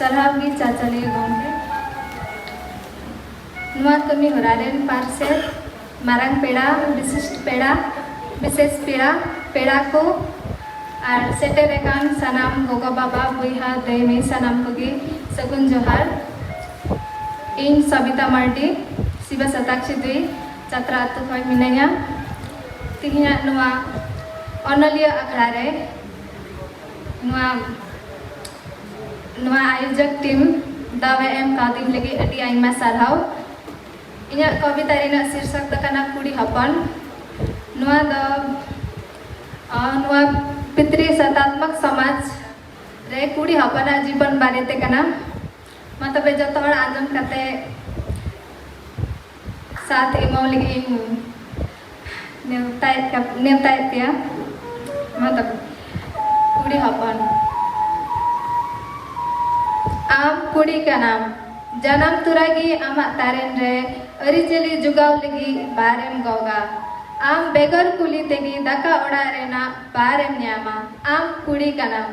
सरहागी चाचाली गोंगे नुआ कमी होरारेन पारसे मारांग पेड़ा विशिष्ट पेड़ा विशेष पेड़ा को और सेटेरेकान सनाम गोगो बाबा बुइहा देमी सनाम कोगी सगुन जोहार इन सबिता मार्डी शिव शताक्षी दुई चत्रा आतु खय मिनाया तिहिया नुआ अनलिया अखड़ा रे नुआ आयोजक टीम दावे एम कादिम लगी अडी आइमा सारहाव इन्या कविता रेना शीर्षक दकाना कुड़ी हपन नुआ पितृ सतात्मक समाज रे कुड़ी हपना जीवन बारे ते कना मतलब जत हड़ आंजम कते साथ एमौ लगी नेवताय तिया मतलब कुड़ी हपन आम कुड़ी का नाम जन्म तुरागी आमा तारेन रे अरिचली जुगाव लगी बारेम गौगा आम बेगर कुली तेगी दाका ओड़ा रेना बारेम न्यामा आम कुड़ी का नाम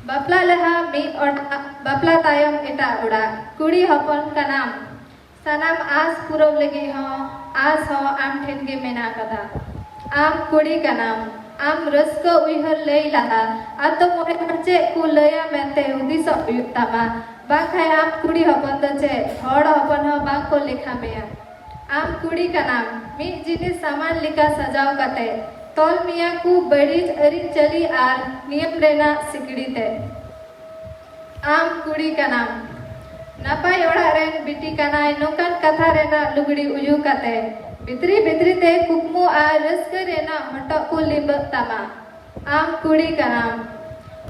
बापला लहा मी ओड़ा बापला तायम एटा ओड़ा कुड़ी हपन का नाम सनाम आस पुरव लगी हो आस हो आम ठेन के मेना कदा आम कुड़ी का नाम आम रस्को उइहर लई लहा आतो मोरे हरचे कु लया मेते उदिस उयुक्तामा बाखाय आम कुड़ी हपन दचे हड़ हपन हो बाको लेखा मेया आम कुड़ी का नाम मी जिनिस सामान लिका सजाव कते तोल मिया कु बड़ी अरी चली आर नियम रेना सिकड़ी ते आम कुड़ी का नाम नापाय ओड़ा रेन बिटी कनाय नोकान कथा रेना लुगड़ी उयु कते भितरी ते कुकमु आर रस्क रेना हटो को लिबक तमा आम कुड़ी का नाम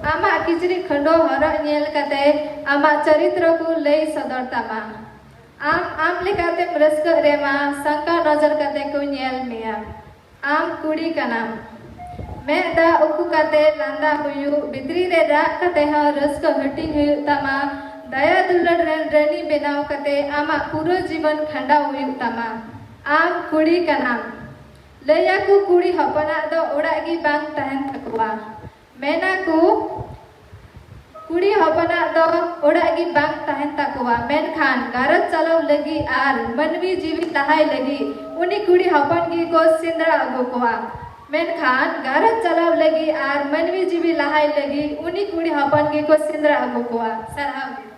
आमा किचरी खंडो हर नेल कते आमा चरित्र को लई सदर तमा आम लेकाते रस्क रेमा संका नजर कते को नेल मिया आम कुड़ी का नाम मैं दा उकु कते लांदा हुयु भितरी रे रा कते ह रस्क हटिंग हुयु तमा दया दुलड़ रेन रेनी बेनाव कते आमा पूरा जीवन खंडा हुयु तमा आम कुड़ी का नाम लया को कुड़ी हपना दो ओड़ागी बांग तहन थकवा मेना को कुड़ी हपना दो ओड़ागी बांग तहन तकवा मेन खान गारत चलाव लगी आर मनवी जीवी तहाय लगी उनी कुड़ी हपन की को सिंदरा अगुकवा मेन खान गारत चलाव लगी आर मनवी जीवी लहाय लगी उनी कुड़ी हपन की को सिंदरा अगुकवा सरहाव